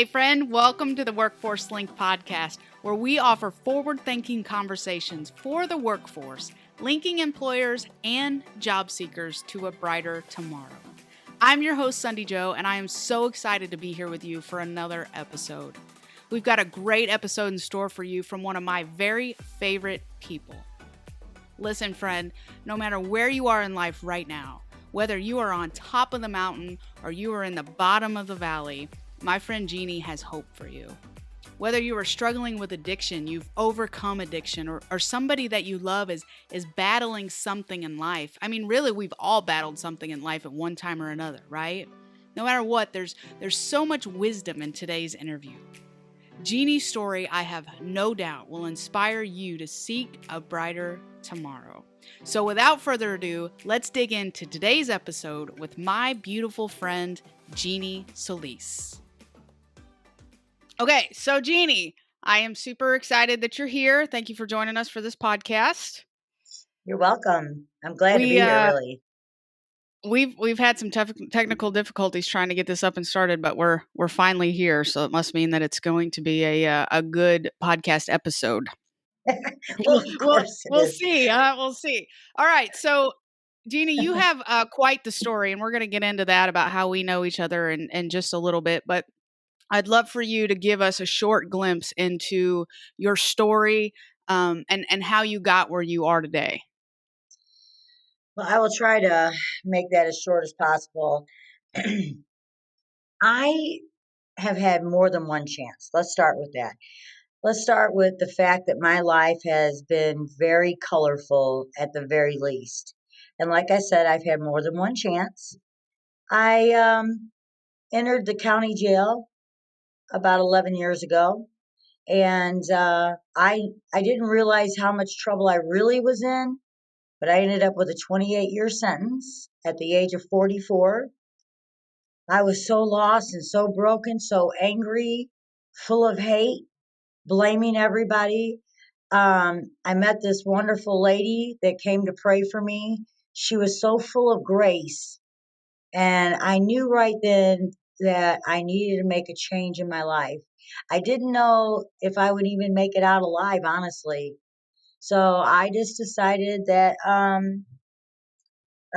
Hey, friend, welcome to the Workforce Link podcast, where we offer forward-thinking conversations for the workforce, linking employers and job seekers to a brighter tomorrow. I'm your host, Sunday Joe, and I am so excited to be here with you for another episode. We've got a great episode in store for you from one of my very favorite people. Listen, friend, no matter where you are in life right now, whether you are on top of the mountain or you are in the bottom of the valley, my friend Jeanie has hope for you. Whether you are struggling with addiction, you've overcome addiction, or somebody that you love is battling something in life. I mean, really, we've all battled something in life at one time or another, right? No matter what, there's so much wisdom in today's interview. Jeanie's story, I have no doubt, will inspire you to seek a brighter tomorrow. So without further ado, let's dig into today's episode with my beautiful friend, Jeanie Solis. Okay, so Jeanie, I am super excited that you're here. Thank you for joining us for this podcast. You're welcome. I'm glad to be here, really. We've had some technical difficulties trying to get this up and started, but we're finally here, so it must mean that it's going to be a good podcast episode. Well, of course We'll see. We'll see. All right, so Jeanie, you have quite the story, and we're going to get into that about how we know each other in just a little bit, but I'd love for you to give us a short glimpse into your story and how you got where you are today. Well, I will try to make that as short as possible. I have had more than one chance. Let's start with that. Let's start with the fact that my life has been very colorful at the very least. And like I said, I've had more than one chance. I entered the county jail about 11 years ago. And I didn't realize how much trouble I really was in, but I ended up with a 28-year sentence at the age of 44. I was so lost and so broken, so angry, full of hate, blaming everybody. I met this wonderful lady that came to pray for me. She was so full of grace. And I knew right then that I needed to make a change in my life. I didn't know if I would even make it out alive, honestly. So I just decided that I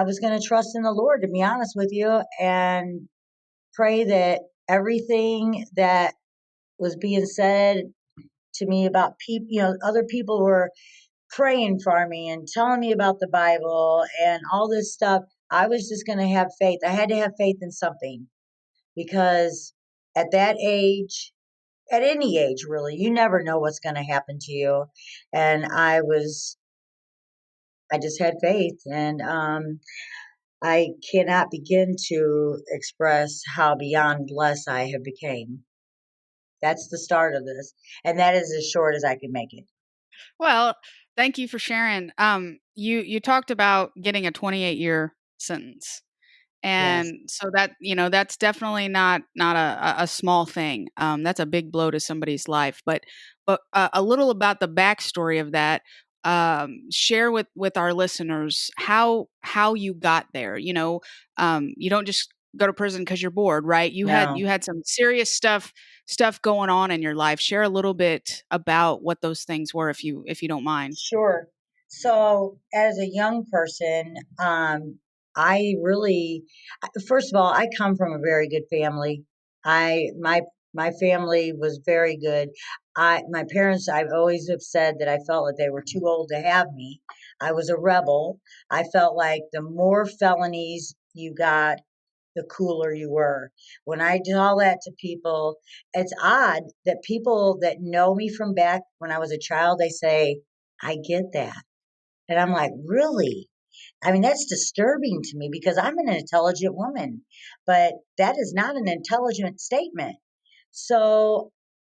was going to trust in the Lord, to be honest with you, and pray that everything that was being said to me about people, other people were praying for me and telling me about the Bible and all this stuff. I was just going to have faith. I had to have faith in something because at that age, at any age really, you never know what's going to happen to you. And I just had faith, and I cannot begin to express how beyond blessed I have became. That's the start of this, and that is as short as I can make it. Well, thank you for sharing. You talked about getting a 28-year sentence. Yes. And so that, that's definitely not a small thing. That's a big blow to somebody's life. But a little about the backstory of that. Share with our listeners how you got there. You don't just go to prison because you're bored, right? You No. had some serious stuff going on in your life. Share a little bit about what those things were, if you don't mind. Sure. So, as a young person, I really, first of all, I come from a very good family. I my family was very good. My parents, I've always have said that I felt like they were too old to have me. I was a rebel. I felt like the more felonies you got, the cooler you were. When I tell that to people, it's odd that people that know me from back when I was a child, they say, I get that. And I'm like, really? I mean, that's disturbing to me because I'm an intelligent woman, but that is not an intelligent statement. So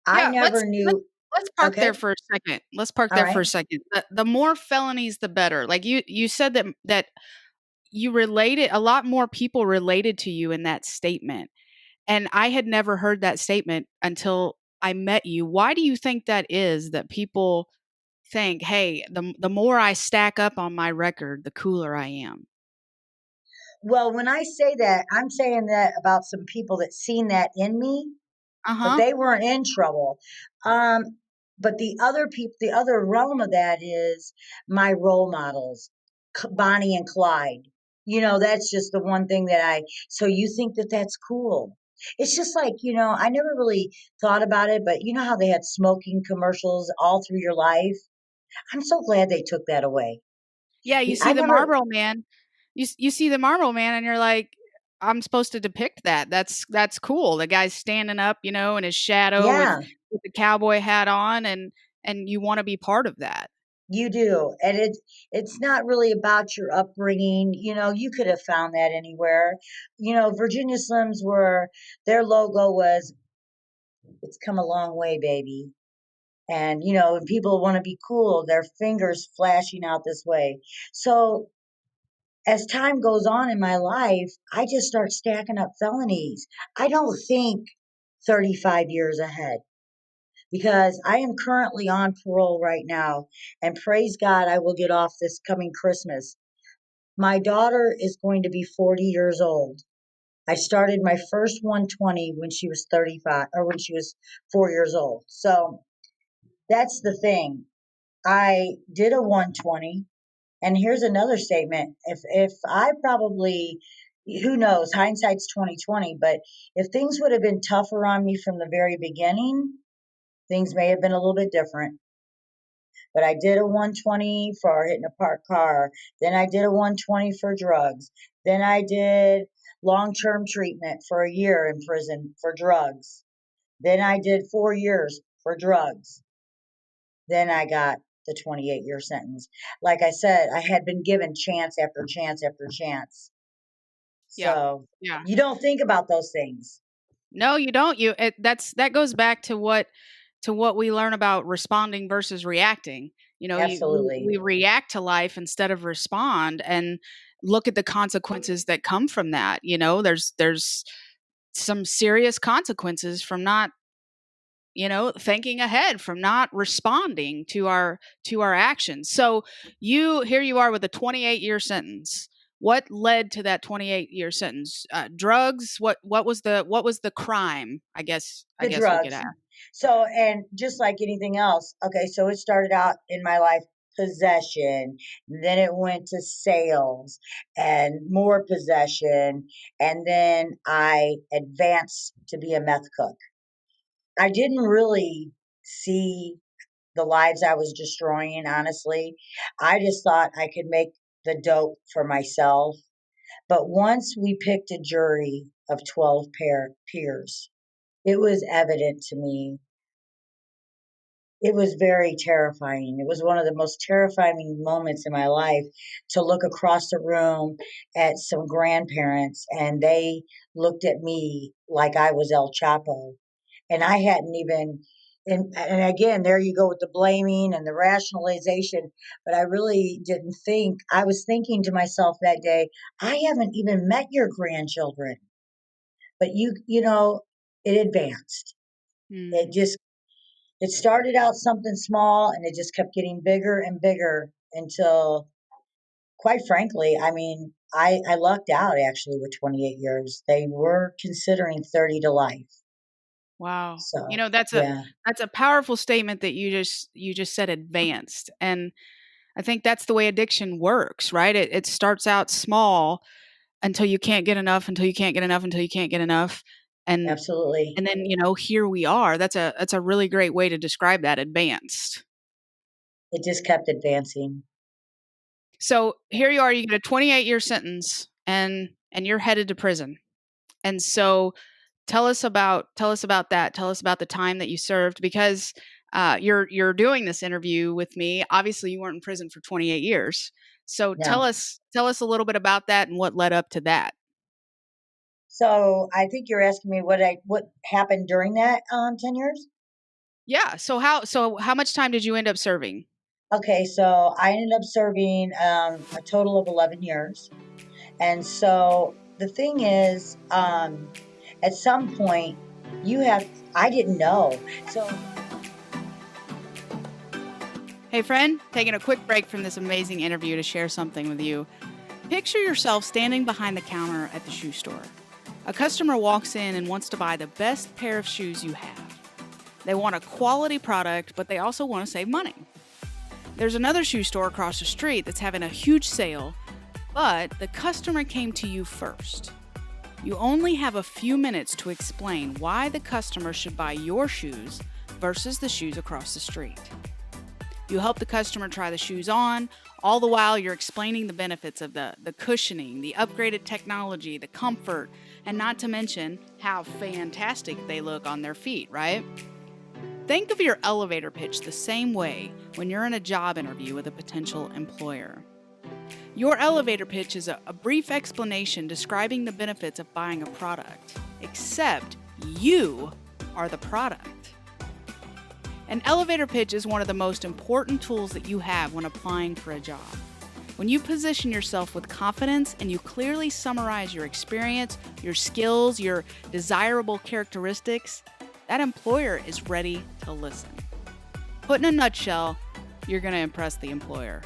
I Yeah, never knew. let's park Okay. there for a second. Let's park All there for right. a second. The more felonies, the better. Like you said that you related a lot more people related to you in that statement, and I had never heard that statement until I met you. Why do you think that is? That people think, hey, the more I stack up on my record, the cooler I am. Well, when I say that, I'm saying that about some people that seen that in me. but Uh-huh. they weren't in trouble. Um, but the other people, the other realm of that is my role models, Bonnie and Clyde. That's just the one thing that so you think that that's cool. It's just like, I never really thought about it, but you know how they had smoking commercials all through your life? I'm so glad they took that away. Yeah, you see I the never, Marlboro Man. You see the Marlboro Man, and you're like, I'm supposed to depict that. That's cool. The guy's standing up, in his shadow yeah, with the cowboy hat on, and you want to be part of that. you do. And it's not really about your upbringing. You could have found that anywhere. Virginia Slims their logo was, it's come a long way, baby. And, when people want to be cool, their fingers flashing out this way. So as time goes on in my life, I just start stacking up felonies. I don't think 35 years ahead because I am currently on parole right now. And praise God, I will get off this coming Christmas. My daughter is going to be 40 years old. I started my first 120 when she was 35 or when she was 4 years old. So that's the thing. I did a 120. And here's another statement. If I probably, who knows, hindsight's 2020, but if things would have been tougher on me from the very beginning, things may have been a little bit different. But I did a 120 for hitting a parked car. Then I did a 120 for drugs. Then I did long-term treatment for a year in prison for drugs. Then I did 4 years for drugs. Then I got the 28-year sentence. Like I said, I had been given chance after chance after chance. Yeah. So Yeah. you don't think about those things. No, you don't. That goes back to what we learn about responding versus reacting. We Absolutely. react to life instead of respond, and look at the consequences that come from that. There's some serious consequences from not, thinking ahead, from not responding to our actions. So here you are with a 28-year sentence. What led to that 28-year sentence? Drugs? What was the crime? I The guess we could drugs. ask. So, and just like anything else, okay, so it started out in my life possession, then it went to sales and more possession, and then I advanced to be a meth cook. I didn't really see the lives I was destroying, honestly. I just thought I could make the dope for myself. But once we picked a jury of 12 peers, it was evident to me. It was very terrifying. It was one of the most terrifying moments in my life to look across the room at some grandparents and they looked at me like I was El Chapo. And I hadn't even, and again, there you go with the blaming and the rationalization. But I really didn't think, I was thinking to myself that day, I haven't even met your grandchildren. But it advanced. It Hmm. just it started out something small and it just kept getting bigger and bigger until, quite frankly, I mean, I lucked out actually with 28 years. They were considering 30 to life. Wow. So, That's a yeah, that's a powerful statement that you just said, advanced. And I think that's the way addiction works, right? It starts out small until you can't get enough, until you can't get enough, until you can't get enough. And absolutely. and then, here we are. That's a really great way to describe that, advanced. It just kept advancing. So here you are, you get a 28-year sentence, and you're headed to prison. And so tell us about that. Tell us about the time that you served, because you're doing this interview with me. Obviously, you weren't in prison for 28 years. So tell No. us tell us a little bit about that and what led up to that. So I think you're asking me what happened during that 10 years? Yeah. So how much time did you end up serving? Okay, so I ended up serving a total of 11 years. And so the thing is, at some point, you have, I didn't know. So, Hey, friend, taking a quick break from this amazing interview to share something with you. Picture yourself standing behind the counter at the shoe store. A customer walks in and wants to buy the best pair of shoes you have. They want a quality product, but they also want to save money. There's another shoe store across the street that's having a huge sale, but the customer came to you first. You only have a few minutes to explain why the customer should buy your shoes versus the shoes across the street. You help the customer try the shoes on, all the while you're explaining the benefits of the cushioning, the upgraded technology, the comfort, and not to mention how fantastic they look on their feet, right? Think of your elevator pitch the same way when you're in a job interview with a potential employer. Your elevator pitch is a brief explanation describing the benefits of buying a product, except you are the product. An elevator pitch is one of the most important tools that you have when applying for a job. When you position yourself with confidence and you clearly summarize your experience, your skills, your desirable characteristics, that employer is ready to listen. Put in a nutshell, you're going to impress the employer.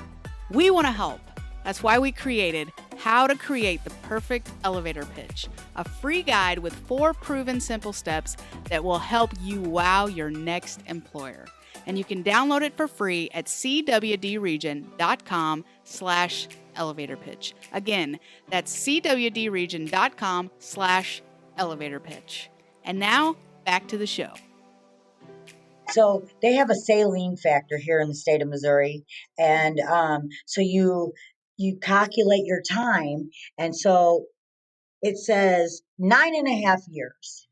We want to help. That's why we created How to Create the Perfect Elevator Pitch, a free guide with 4 proven simple steps that will help you wow your next employer. And you can download it for free at cwdregion.com/elevator pitch. Again, that's cwdregion.com/elevator pitch. And now, back to the show. So they have a saline factor here in the state of Missouri, and so you calculate your time, and so it says 9.5 years,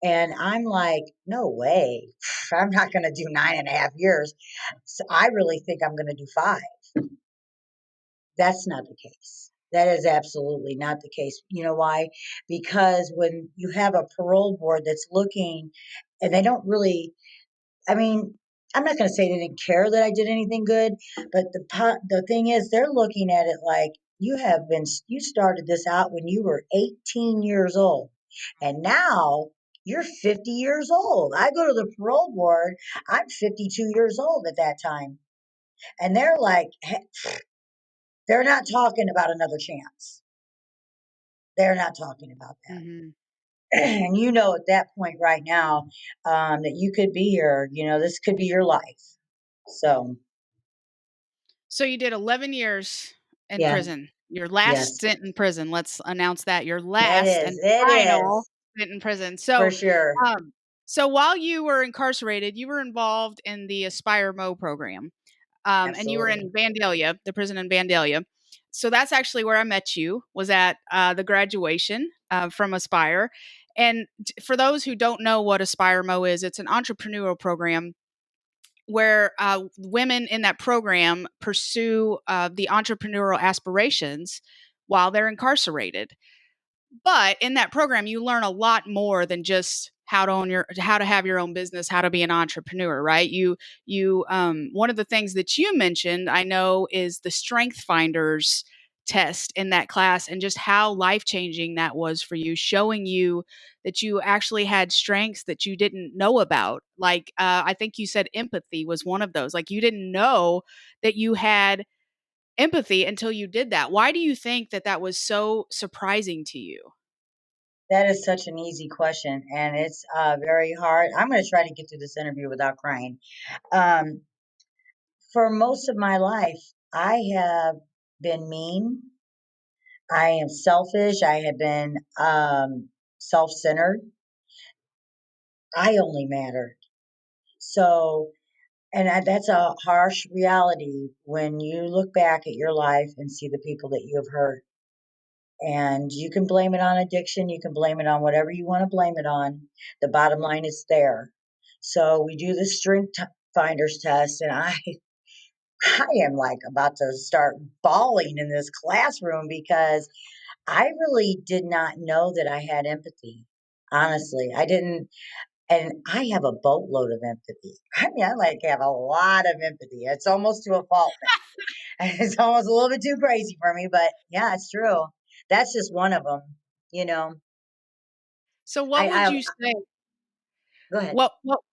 and I'm like, no way, I'm not going to do 9.5 years. So I really think I'm going to do 5. That's not the case. That is absolutely not the case. You know why? Because when you have a parole board that's looking, and they don't really, I mean, I'm not going to say they didn't care that I did anything good, but the thing is, they're looking at it like you started this out when you were 18 years old, and now you're 50 years old. I go to the parole board, I'm 52 years old at that time, and they're like, they're not talking about another chance. They're not talking about that. Mm-hmm. And at that point right now, that you could be here, this could be your life. So you did 11 years in yeah, prison. Your last yes, stint in prison. Let's announce that. Your it last and is. It final is stint in prison. for sure. Um, so while you were incarcerated, you were involved in the Aspire Mo program. And you were Absolutely. in Vandalia, the prison in Vandalia. So that's actually where I met you, was at the graduation from Aspire. And for those who don't know what Aspire Mo is, it's an entrepreneurial program where women in that program pursue the entrepreneurial aspirations while they're incarcerated. But in that program, you learn a lot more than just how to have your own business, how to be an entrepreneur, right? One of the things that you mentioned, I know, is the Strength Finders test in that class, and just how life changing that was for you, showing you that you actually had strengths that you didn't know about. Like I think you said empathy was one of those. Like you didn't know that you had empathy until you did that. Why do you think that that was so surprising to you? That is such an easy question, and it's very hard. I'm going to try to get through this interview without crying. Um, for most of my life, I have been mean. I am selfish. I have been self-centered. I only mattered. So, that's a harsh reality when you look back at your life and see the people that you have hurt. And you can blame it on addiction. You can blame it on whatever you want to blame it on. The bottom line is there. So we do the strength finders test, and I am like about to start bawling in this classroom because I really did not know that I had empathy. Honestly, I didn't. And I have a boatload of empathy. I mean, I like have a lot of empathy. It's almost to a fault now. It's almost a little bit too crazy for me, but yeah, it's true. That's just one of them. You know, So what would I you say? go ahead.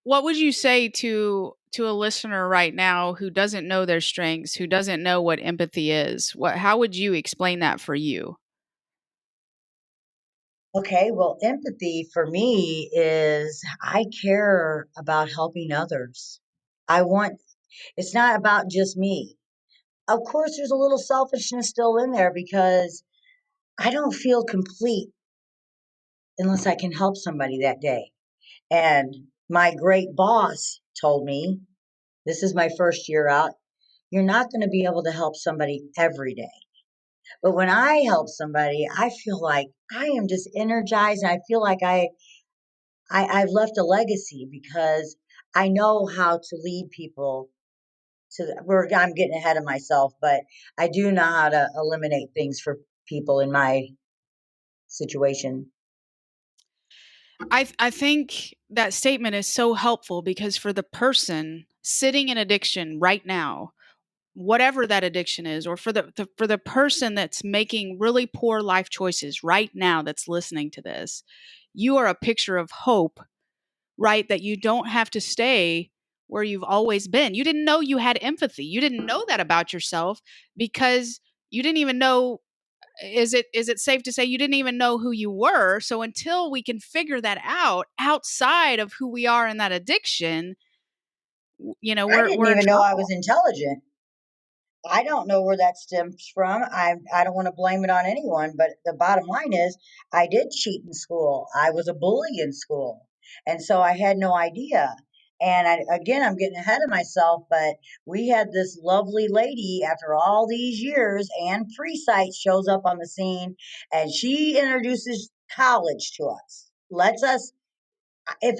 What would you say to a listener right now who doesn't know their strengths, who doesn't know what empathy is? How would you explain that for you? Okay, well, empathy for me is I care about helping others. I want, it's not about just me. Of course, there's a little selfishness still in there because I don't feel complete unless I can help somebody that day. And my great boss told me, this is my first year out, you're not going to be able to help somebody every day. But when I help somebody, I feel like I am just energized and I feel like I've left a legacy because I know how to lead people I'm getting ahead of myself, but I do know how to eliminate things for people in my situation. I think that statement is so helpful because for the person sitting in addiction right now, whatever that addiction is, or for for the person that's making really poor life choices right now that's listening to this, you are a picture of hope, right? That you don't have to stay where you've always been. You didn't know you had empathy. You didn't know that about yourself because you didn't even know, is it safe to say you didn't even know who you were? So until we can figure that out outside of who we are in that addiction, I we're didn't we're in even know I trouble. was intelligent. I don't know where that stems from. I don't want to blame it on anyone, but the bottom line is I did cheat in school. I was a bully in school. And so I had no idea. And again, I'm getting ahead of myself, but we had this lovely lady after all these years, Ann Presight shows up on the scene and she introduces college to us. Lets us if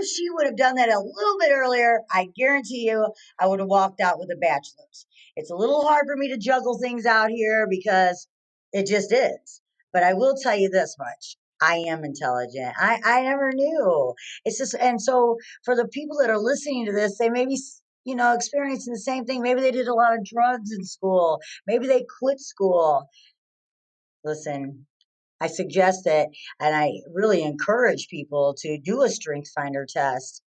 she would have done that a little bit earlier, I guarantee you I would have walked out with a bachelor's. It's a little hard for me to juggle things out here because it just is. But I will tell you this much. I am intelligent. I never knew. It's just, and so for the people that are listening to this, they may be, experiencing the same thing. Maybe they did a lot of drugs in school. Maybe they quit school. Listen, I suggest that, and I really encourage people to do a strength finder test.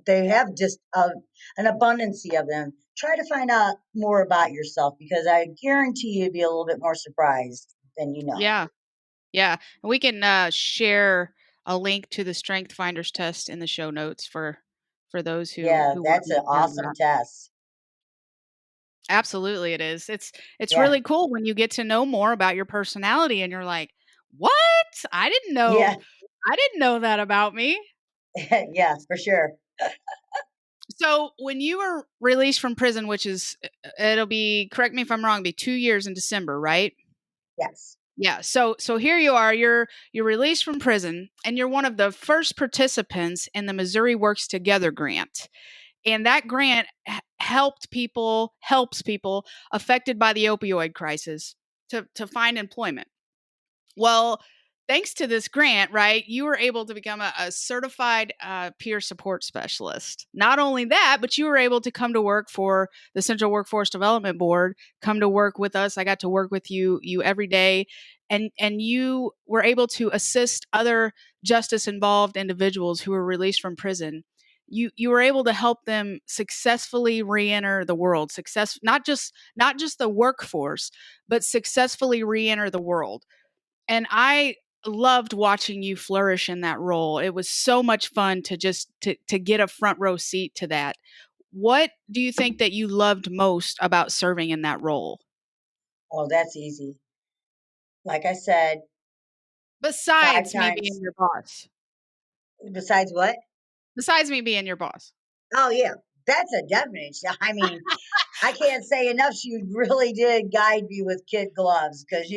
They have just an abundance of them. Try to find out more about yourself because I guarantee you'd be a little bit more surprised than you know. Yeah. Yeah. And we can share a link to the Strength Finders test in the show notes for those who Yeah, who want that's an to know awesome that. test. Absolutely it is. It's Yeah, really cool when you get to know more about your personality and you're like, "What? I didn't know yeah, I didn't know that about me." yeah, for sure. So, when you were released from prison, which is it'll be, correct me if I'm wrong, be 2 years in December, right? Yes, Yeah. So here you are. You're released from prison, and you're one of the first participants in the Missouri Works Together grant. And that grant helps people affected by the opioid crisis to find employment. Well, thanks to this grant, right, you were able to become a certified peer support specialist. Not only that, but you were able to come to work for the Central Workforce Development Board, come to work with us. I got to work with you every day. And you were able to assist other justice involved individuals who were released from prison. You were able to help them successfully re-enter the world, not just the workforce, but successfully re-enter the world. And I loved watching you flourish in that role. It was so much fun to just to get a front row seat to that. What do you think that you loved most about serving in that role? well, that's easy. Like I said, five Besides me being times. your boss. Besides what? Besides me being your boss. Oh yeah, that's a definite. I mean, I can't say enough. She really did guide me with kid gloves because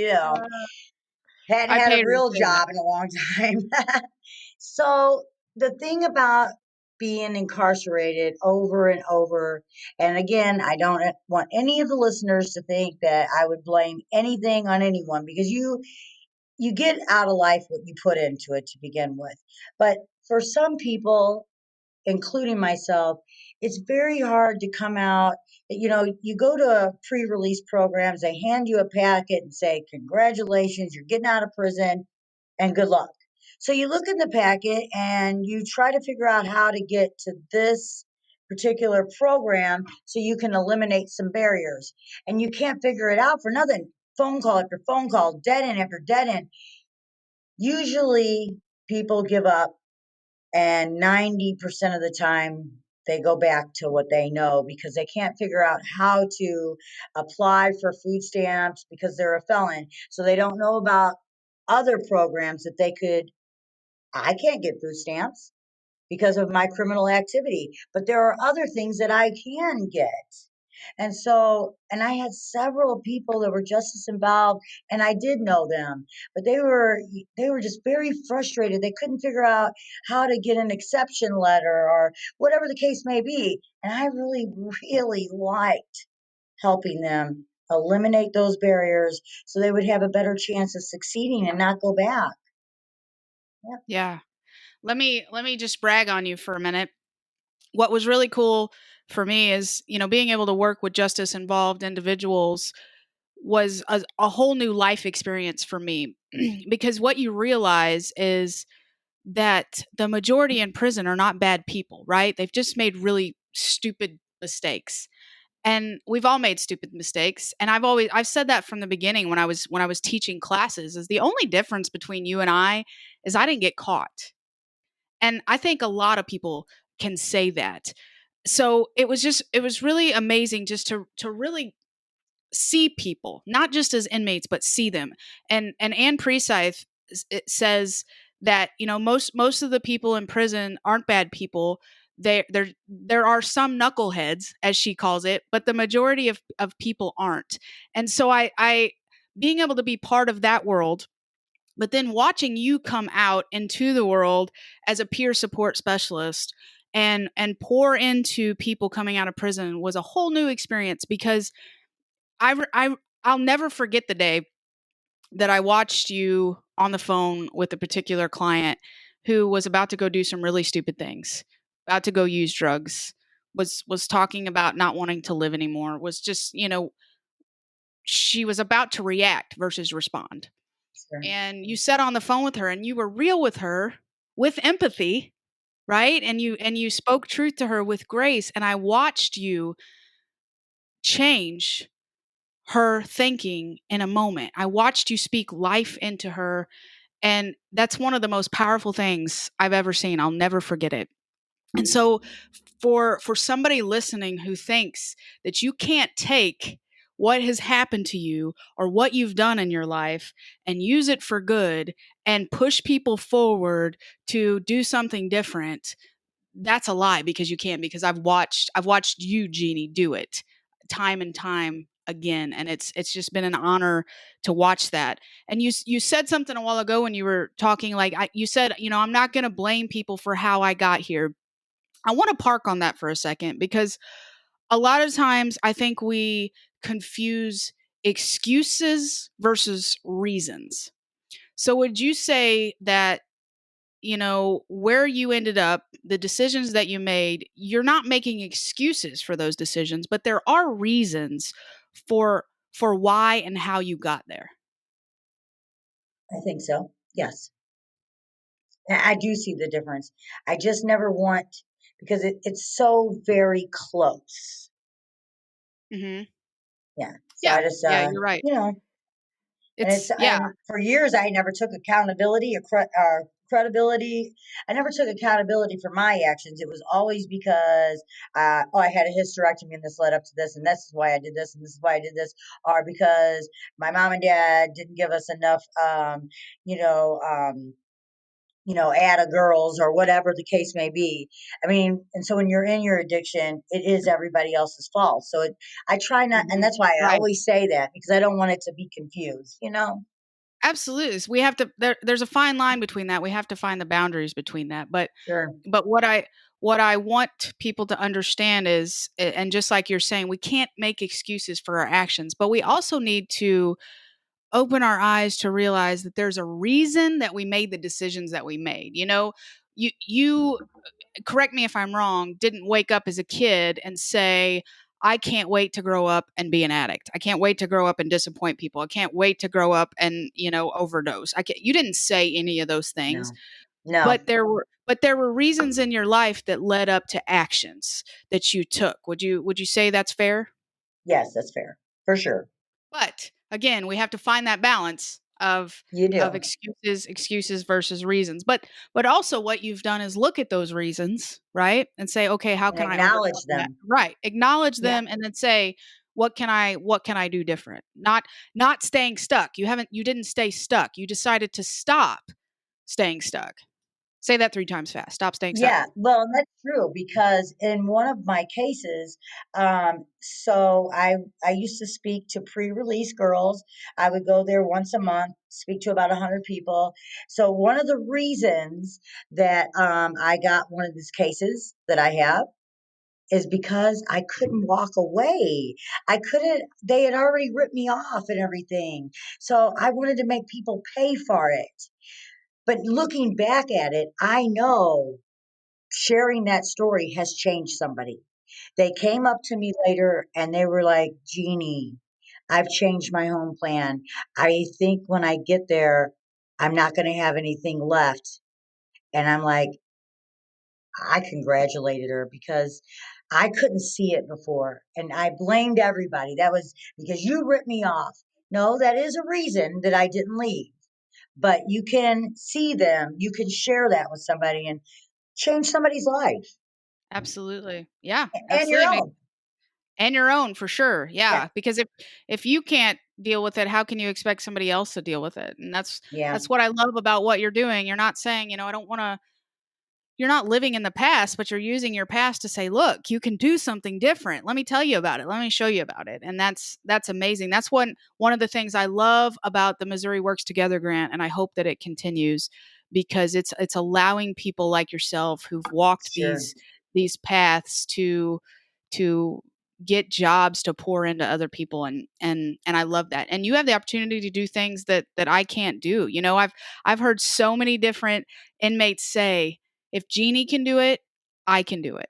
hadn't I had a paid her to real say that. job in a long time. So the thing about being incarcerated over and over, and again, I don't want any of the listeners to think that I would blame anything on anyone because you get out of life what you put into it to begin with. But for some people, including myself, it's very hard to come out. You go to pre-release programs, they hand you a packet and say, "Congratulations, you're getting out of prison and good luck." So you look in the packet and you try to figure out how to get to this particular program so you can eliminate some barriers. And you can't figure it out for nothing. Phone call after phone call, dead end after dead end. Usually people give up, and 90% of the time they go back to what they know because they can't figure out how to apply for food stamps because they're a felon. So they don't know about other programs that they could. I can't get food stamps because of my criminal activity, but there are other things that I can get. And so, and I had several people that were justice involved, and I did know them, but they were just very frustrated. They couldn't figure out how to get an exception letter or whatever the case may be. And I really, really liked helping them eliminate those barriers so they would have a better chance of succeeding and not go back. Yep. Yeah. Let me just brag on you for a minute. What was really cool for me is, being able to work with justice involved individuals was a whole new life experience for me because what you realize is that the majority in prison are not bad people, right? They've just made really stupid mistakes. And we've all made stupid mistakes, and I've said that from the beginning when I was teaching classes, is the only difference between you and I is I didn't get caught. And I think a lot of people can say that. So it was really amazing just to really see people, not just as inmates, but see them. And Anne Precythe, it says that most of the people in prison aren't bad people. There are some knuckleheads, as she calls it, but the majority of people aren't. And so I being able to be part of that world, but then watching you come out into the world as a peer support specialist and pour into people coming out of prison was a whole new experience because I'll never forget the day that I watched you on the phone with a particular client who was about to go do some really stupid things, about to go use drugs, was talking about not wanting to live anymore, was just, she was about to react versus respond. Sure. And you sat on the phone with her and you were real with her with empathy, right? And you spoke truth to her with grace, and I watched you change her thinking in a moment. I watched you speak life into her, and that's one of the most powerful things I've ever seen. I'll never forget it. And so for somebody listening who thinks that you can't take what has happened to you or what you've done in your life and use it for good and push people forward to do something different, that's a lie, because you can't, because I've watched you, Jeanie, do it time and time again, and it's just been an honor to watch that. And you said something a while ago when you were talking, like, you said, I'm not going to blame people for how I got here. I want to park on that for a second, because a lot of times I think we confuse excuses versus reasons. So would you say that, where you ended up, the decisions that you made, you're not making excuses for those decisions, but there are reasons for why and how you got there? I think so. Yes. I do see the difference. I just never want, because it's so very close. Mhm. Yeah. So Yeah. I just, Yeah, you're right. and it's, It's yeah. and for years I never took accountability or credibility. I never took accountability for my actions. It was always because, oh, I had a hysterectomy and this led up to this, and this is why I did this, and this is why I did this, or because my mom and dad didn't give us enough, you know, um, ADA girls or whatever the case may be. I mean, and so when you're in your addiction, it is everybody else's fault. So I try not, and Mhm. that's why I Right. always say that, because I don't want it to be confused. Absolutely. We have to there's a fine line between that. We have to find the boundaries between that. But Sure. but what I want people to understand is, and just like you're saying, we can't make excuses for our actions, but we also need to open our eyes to realize that there's a reason that we made the decisions that we made. You correct me if I'm wrong, didn't wake up as a kid and say, I can't wait to grow up and be an addict. I can't wait to grow up and disappoint people. I can't wait to grow up and, overdose. You didn't say any of those things, No. No. but there were reasons in your life that led up to actions that you took. Would you say that's fair? Yes, that's fair. For sure. But again, we have to find that balance. of You do. excuses versus reasons. But also what you've done is look at those reasons, right? And say, okay, how And can I overcome acknowledge that? them. Right. Acknowledge Yeah. them and then say, what can I do different? Not staying stuck. You didn't stay stuck. You decided to stop staying stuck. Say that 3 times fast. Stop staying stuck. Yeah, well, and that's true because in one of my cases, so I used to speak to pre-release girls. I would go there once a month, speak to about 100 people. So one of the reasons that I got one of these cases that I have is because I couldn't walk away. I couldn't, they had already ripped me off and everything. So I wanted to make people pay for it. But looking back at it, I know sharing that story has changed somebody. They came up to me later and they were like, Jeanie, I've changed my home plan. I think when I get there, I'm not going to have anything left. And I'm like, I congratulated her because I couldn't see it before. And I blamed everybody. That was because you ripped me off. No, that is a reason that I didn't leave. But you can see them, you can share that with somebody and change somebody's life Absolutely. Yeah, and your absolutely. own. And your own for sure. Yeah. Yeah, because if you can't deal with it, how can you expect somebody else to deal with it? And Yeah. that's what I love about what you're doing. You're not saying, I don't want to you're not living in the past, but you're using your past to say, look, you can do something different. Let me tell you about it. Let me show you about it. And that's amazing. That's one of the things I love about the Missouri Works Together grant, and I hope that it continues because it's allowing people like yourself who've walked Sure. these paths to get jobs to pour into other people, and I love that. And you have the opportunity to do things that I can't do. I've heard so many different inmates say, if Jeanie can do it, I can do it.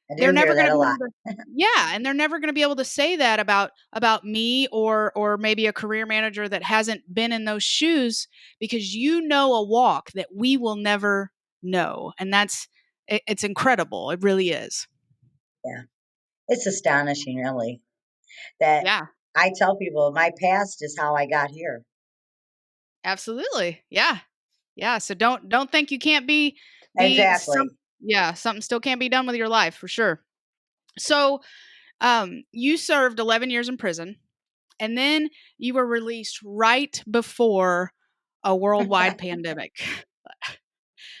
I They're do never hear going that to a be lot. able to Yeah, and they're never going to be able to say that about me or maybe a career manager that hasn't been in those shoes, because you know a walk that we will never know. And it's incredible. It really is. Yeah. It's astonishing, really, that Yeah. I tell people my past is how I got here. Absolutely. Yeah. Yeah, so don't think you can't be Exactly. something still can't be done with your life for sure. So, you served 11 years in prison, and then you were released right before a worldwide pandemic.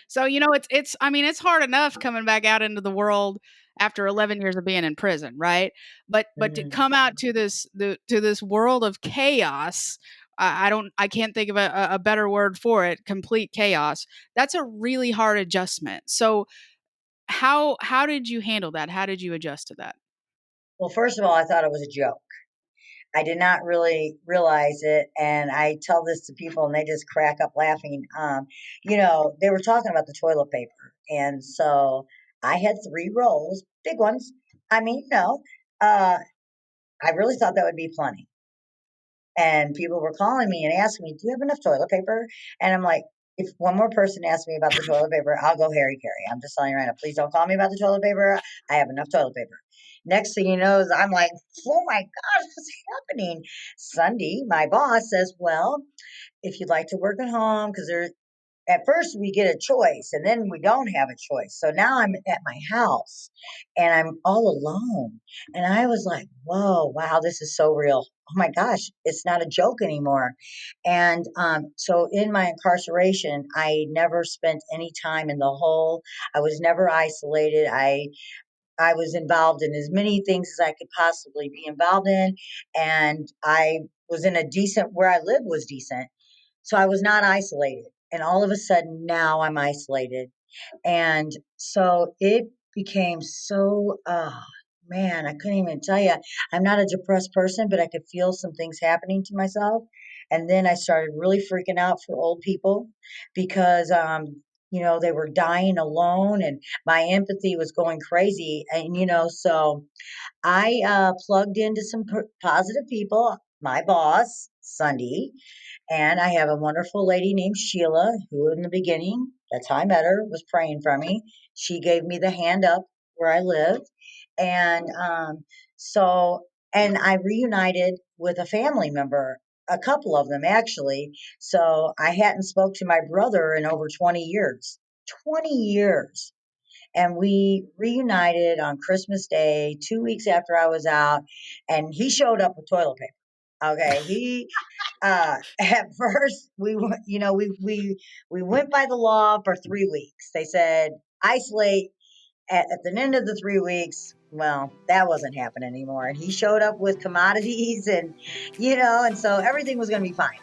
So, it's I mean, it's hard enough coming back out into the world after 11 years of being in prison, right? But to Mhm. come out to this world of chaos, I can't think of a better word for it, complete chaos. That's a really hard adjustment. So, how did you handle that? How did you adjust to that? Well, first of all, I thought it was a joke. I did not really realize it, and I tell this to people, and they just crack up laughing. They were talking about the toilet paper, and so I had 3 rolls, big ones. I mean, I really thought that would be plenty. And people were calling me and asking me, "Do you have enough toilet paper?" And I'm like, if one more person asks me about the toilet paper, I'll go Harry Carry. I'm just telling you right now. Please don't call me about the toilet paper. I have enough toilet paper. Next thing you know is I'm like, oh my gosh, what's happening? Sunday, my boss says, well, if you'd like to work at home, because there's at first we get a choice and then we don't have a choice. So now I'm at my house and I'm all alone. And I was like, whoa, wow, this is so real. Oh my gosh, it's not a joke anymore. And so in my incarceration, I never spent any time in the hole. I was never isolated. I was involved in as many things as I could possibly be involved in. And I was in a decent, where I lived was decent. So I was not isolated. And all of a sudden now I'm isolated. And so it became so, man, I couldn't even tell you. I'm not a depressed person, but I could feel some things happening to myself. And then I started really freaking out for old people because, they were dying alone and my empathy was going crazy. And, so I plugged into some positive people. My boss, Sunday, and I have a wonderful lady named Sheila, who in the beginning, that's how I met her, was praying for me. She gave me the hand up where I lived. And so, and I reunited with a family member a couple of them actually. So I hadn't spoke to my brother in over 20 years. 20 years. And we reunited on Christmas Day, 2 weeks after I was out, and he showed up with toilet paper. Okay, he at first we went by the law for 3 weeks. They said isolate at the end of the 3 weeks. Well, that wasn't happening anymore, and he showed up with commodities, and and so everything was going to be fine.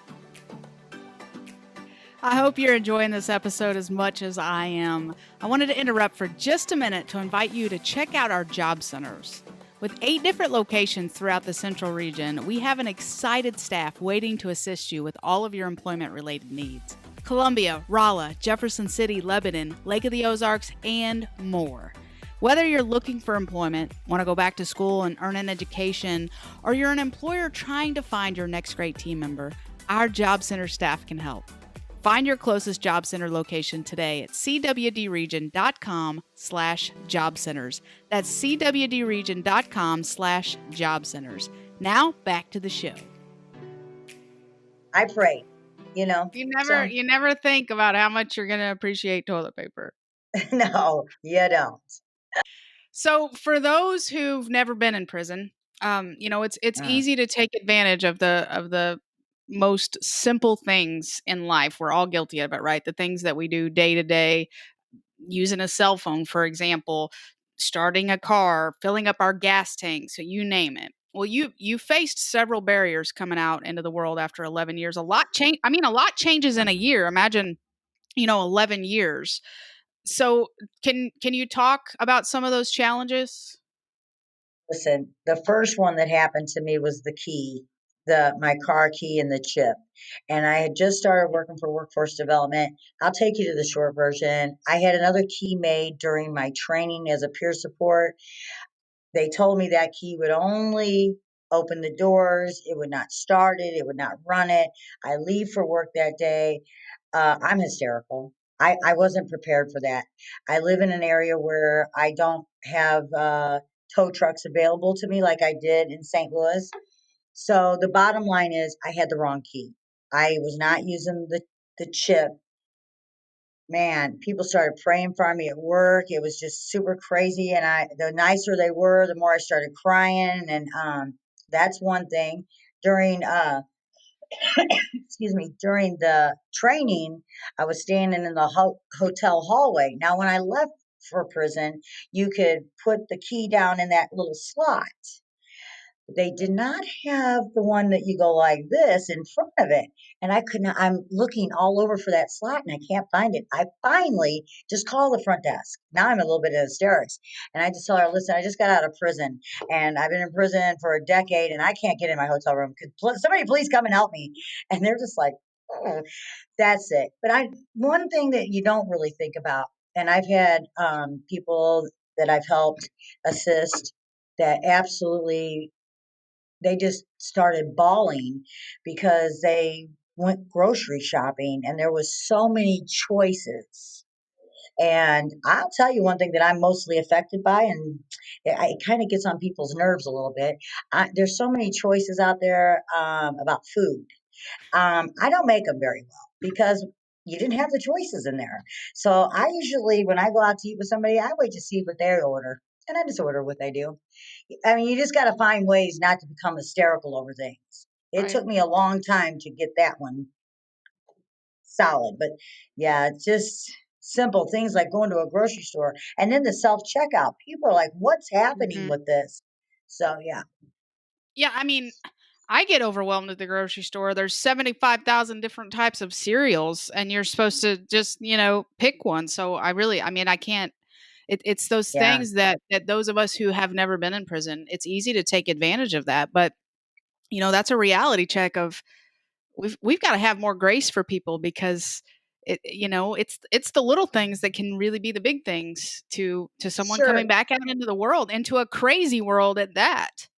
I hope you're enjoying this episode as much as I am. I wanted to interrupt for just a minute to invite you to check out our job centers. With 8 different locations throughout the central region, we have an excited staff waiting to assist you with all of your employment-related needs. Columbia, Rolla, Jefferson City, Lebanon, Lake of the Ozarks, and more. Whether you're looking for employment, want to go back to school and earn an education, or you're an employer trying to find your next great team member, our job center staff can help. Find your closest job center location today at cwdregion.com/job centers. That's cwdregion.com/job centers. Now back to the show. I pray, You never think about how much you're going to appreciate toilet paper. No, you don't. So for those who've never been in prison, it's easy to take advantage of the most simple things in life. We're all guilty of it, right? The things that we do day to day, using a cell phone, for example, starting a car, filling up our gas tank, so you name it. Well, you faced several barriers coming out into the world after 11 years. A lot changes in a year. Imagine, 11 years. So, can you talk about some of those challenges? Listen, the first one that happened to me was the key, my car key and the chip. And I had just started working for workforce development. I'll take you to the short version. I had another key made during my training as a peer support. They told me that key would only open the doors. It would not start it. It would not run it. I leave for work that day. I'm hysterical. I wasn't prepared for that. I live in an area where I don't have tow trucks available to me like I did in St. Louis. So the bottom line is I had the wrong key. I was not using the chip. Man, people started praying for me at work. It was just super crazy. And the nicer they were, the more I started crying. And that's one thing. During excuse me, during the training, I was standing in the hotel hallway. Now, when I left for prison, you could put the key down in that little slot. They did not have the one that you go like this in front of it. And I could not, I'm looking all over for that slot and I can't find it. I finally just call the front desk. Now I'm a little bit in hysterics. And I just tell her, listen, I just got out of prison and I've been in prison for a decade and I can't get in my hotel room. Could somebody please come and help me? And they're just like, oh, that's it. But one thing that you don't really think about, and I've had people that I've helped assist that absolutely they just started bawling because they went grocery shopping and there was so many choices. And I'll tell you one thing that I'm mostly affected by, and it kind of gets on people's nerves a little bit. There's so many choices out there about food. I don't make them very well because you didn't have the choices in there. So I usually, when I go out to eat with somebody, I wait to see what they order, and I just order what they do. I mean, you just got to find ways not to become hysterical over things. It Right. took me a long time to get that one solid, but yeah, it's just simple things like going to a grocery store and then the self checkout. People are like, "What's happening Mhm. with this?" So yeah, Yeah, I mean, I get overwhelmed at the grocery store. There's 75,000 different types of cereals, and you're supposed to just, pick one. So I can't. It's those yeah, things that those of us who have never been in prison, it's easy to take advantage of that. But that's a reality check of we've got to have more grace for people because it's the little things that can really be the big things to someone sure. coming back out into the world, into a crazy world at that.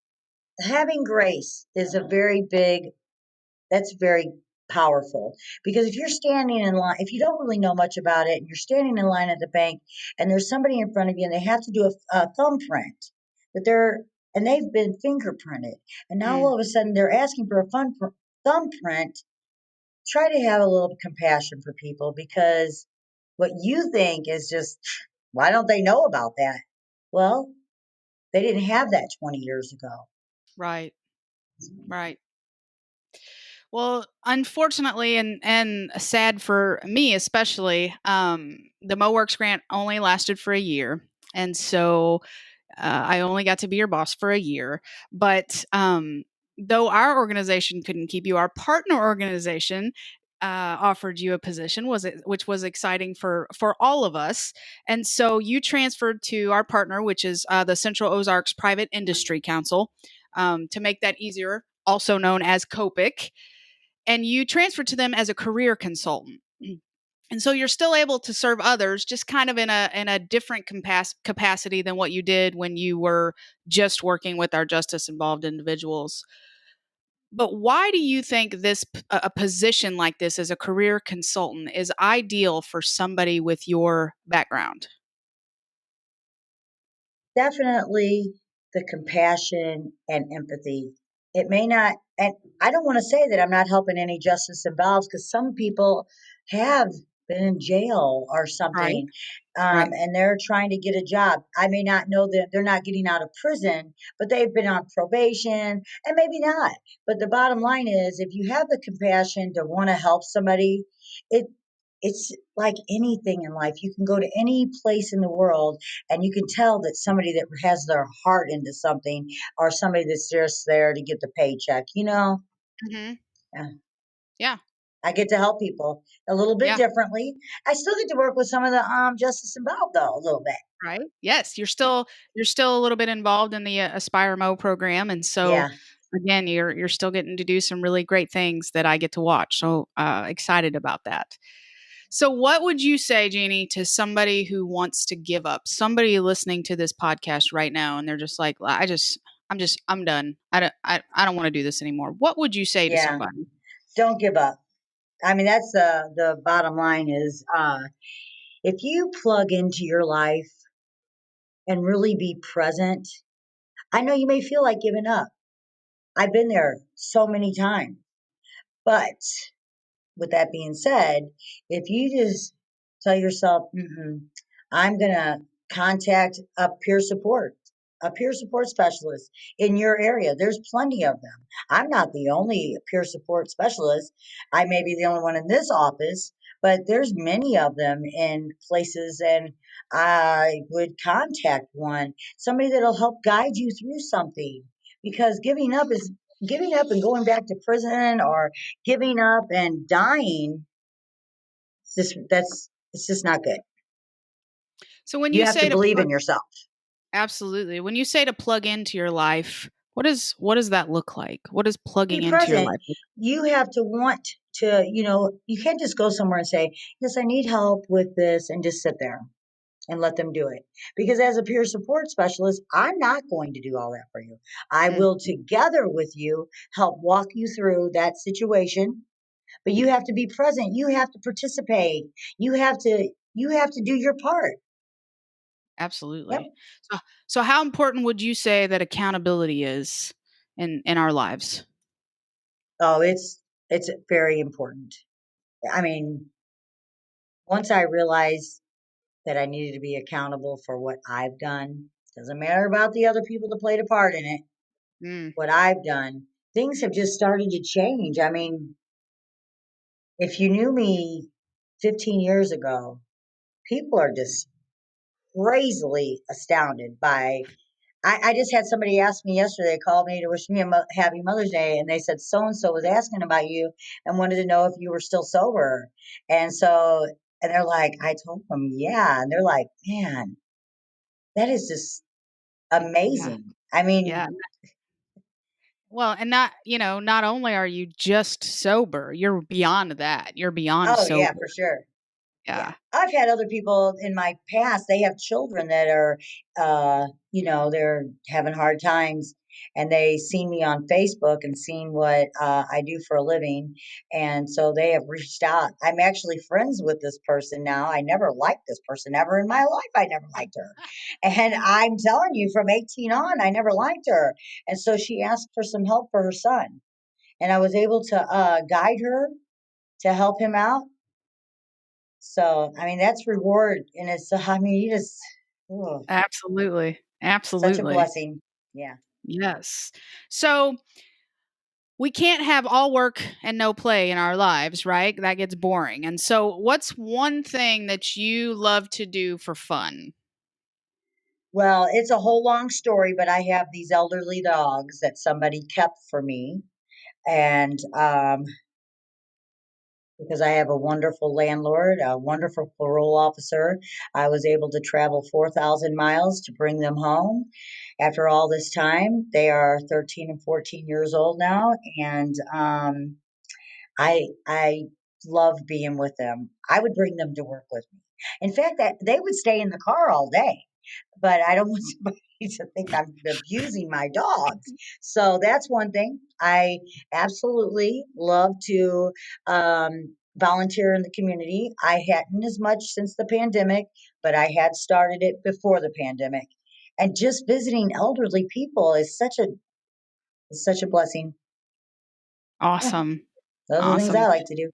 Having grace is a very big that's very powerful because if you're standing in line, if you don't really know much about it, and you're standing in line at the bank, and there's somebody in front of you, and they have to do a thumbprint, that they've been fingerprinted, and now Mm, all of a sudden they're asking for a thumbprint, try to have a little compassion for people, because what you think is just, why don't they know about that? Well, they didn't have that 20 years ago. Right. Right. Well, unfortunately, and sad for me especially, the MoWorks grant only lasted for a year, and so I only got to be your boss for a year. But though our organization couldn't keep you, our partner organization offered you a position, which was exciting for all of us. And so you transferred to our partner, which is the Central Ozarks Private Industry Council, to make that easier, also known as COPIC, and you transferred to them as a career consultant. And so you're still able to serve others, just kind of in a different capacity than what you did when you were just working with our justice involved individuals. But why do you think a position like this as a career consultant is ideal for somebody with your background? Definitely the compassion and empathy. It may not, and I don't want to say that I'm not helping any justice involved, because some people have been in jail or Right. something, Right. and they're trying to get a job. I may not know that they're not getting out of prison, but they've been on probation and maybe not. But the bottom line is, if you have the compassion to want to help somebody, it it's like anything in life. You can go to any place in the world and you can tell that somebody that has their heart into something, or somebody that's just there to get the paycheck, you know? Hmm. Yeah. Yeah. I get to help people a little bit Yeah. differently. I still get to work with some of the justice involved though, a little bit. Right. Yes, you're still a little bit involved in the Aspire Mo program, and so Yeah. again, you're still getting to do some really great things that I get to watch. So excited about that. So, what would you say, Jeanie, to somebody who wants to give up? Somebody listening to this podcast right now, and they're just like, I'm done. I don't want to do this anymore. What would you say to Yeah. somebody? Don't give up. I mean, that's the bottom line is, if you plug into your life and really be present, I know you may feel like giving up. I've been there so many times. But with that being said, if you just tell yourself, I'm going to contact a peer support specialist in your area. There's plenty of them. I'm not the only peer support specialist. I may be the only one in this office, but there's many of them in places, and I would contact one, somebody that'll help guide you through something, because giving up and going back to prison, or giving up and dying. It's just not good. So, when You you have to say to believe plug, in yourself. absolutely, when you say to plug into your life, what does that look like? What does Be plugging into your present. life look? You have to want to, you can't just go somewhere and say, yes, I need help with this, and just sit there and let them do it. Because as a peer support specialist, I'm not going to do all that for you. I Mm, will, together with you, help walk you through that situation, but you have to be present. You have to participate. You have to do your part. Yep. absolutely. So, so how important would you say that accountability is in our lives? Oh, it's very important. I mean, once I realized that I needed to be accountable for what I've done, doesn't matter about the other people that played a part in it, Mm, what I've done, things have just started to change. I mean, if you knew me 15 years ago, people are just crazily astounded by. I just had somebody ask me yesterday, called me to wish me a happy Mother's Day, and they said so and so was asking about you and wanted to know if you were still sober. And so, and they're like, I told them, yeah. And they're like, man, that is just yeah, amazing. I yeah. mean, Well, and not only are you just sober, you're beyond that. You're beyond oh, yeah, sober. for sure. Yeah. Yeah. I've had other people in my past, they have children that are, they're having hard times, and they seen me on Facebook and seen what I do for a living. And so they have reached out. I'm actually friends with this person now. I never liked this person ever in my life. I never liked her. And I'm telling you, from 18 on, I never liked her. And so she asked for some help for her son. and I was able to guide her to help him out. So, I mean, that's reward. And it's, I mean, you just, oh, Absolutely. such a Absolutely. blessing. Yeah. Yes. So we can't have all work and no play in our lives, right? That gets boring. And so, what's one thing that you love to do for fun? Well, it's a whole long story, but I have these elderly dogs that somebody kept for me. And because I have a wonderful landlord, a wonderful parole officer, I was able to travel 4,000 miles to bring them home. After all this time, they are 13 and 14 years old now, and I love being with them. I would bring them to work with me. In fact, that they would stay in the car all day, but I don't want somebody to think I'm abusing my dogs. So that's one thing. I absolutely love to volunteer in the community. I hadn't as much since the pandemic, but I had started it before the pandemic. And just visiting elderly people is such a blessing. Yeah, Awesome. those are the things Awesome. I like to do.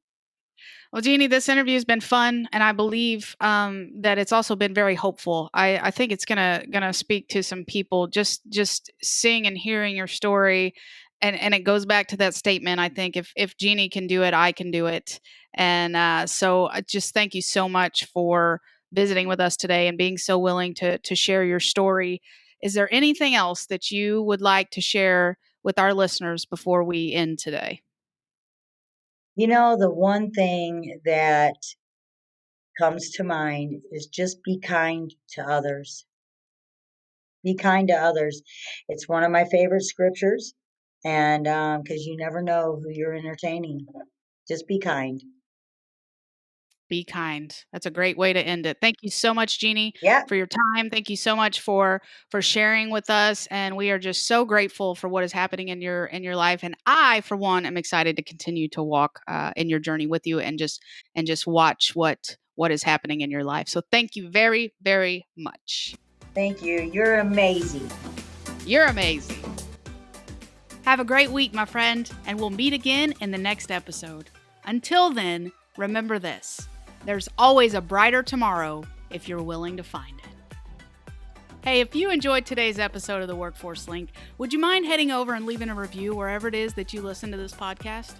Well, Jeannie, this interview has been fun, and I believe that it's also been very hopeful. I think it's gonna speak to some people just seeing and hearing your story, and it goes back to that statement. I think if Jeannie can do it, I can do it. And so, I just thank you so much for visiting with us today and being so willing to share your story. Is there anything else that you would like to share with our listeners before we end today? You know, the one thing that comes to mind is just be kind to others. Be kind to others. It's one of my favorite scriptures, and because you never know who you're entertaining. Just be kind. Be kind. That's a great way to end it. Thank you so much, Jeannie, Yeah, for your time. Thank you so much for sharing with us, and we are just so grateful for what is happening in your life. And I, for one, am excited to continue to walk in your journey with you and just watch what is happening in your life. So thank you very very much. thank you. You're amazing. You're amazing. Have a great week, my friend, and we'll meet again in the next episode. Until then, remember this: there's always a brighter tomorrow if you're willing to find it. Hey, if you enjoyed today's episode of the Workforce Link, would you mind heading over and leaving a review wherever it is that you listen to this podcast?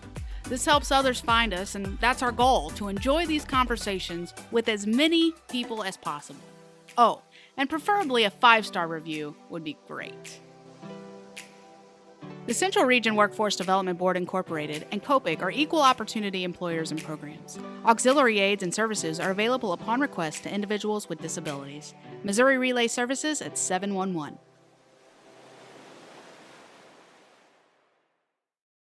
This helps others find us, and that's our goal, to enjoy these conversations with as many people as possible. Oh, and preferably a 5-star review would be great. The Central Region Workforce Development Board Incorporated and COPIC are equal opportunity employers and programs. Auxiliary aids and services are available upon request to individuals with disabilities. Missouri Relay Services at 711.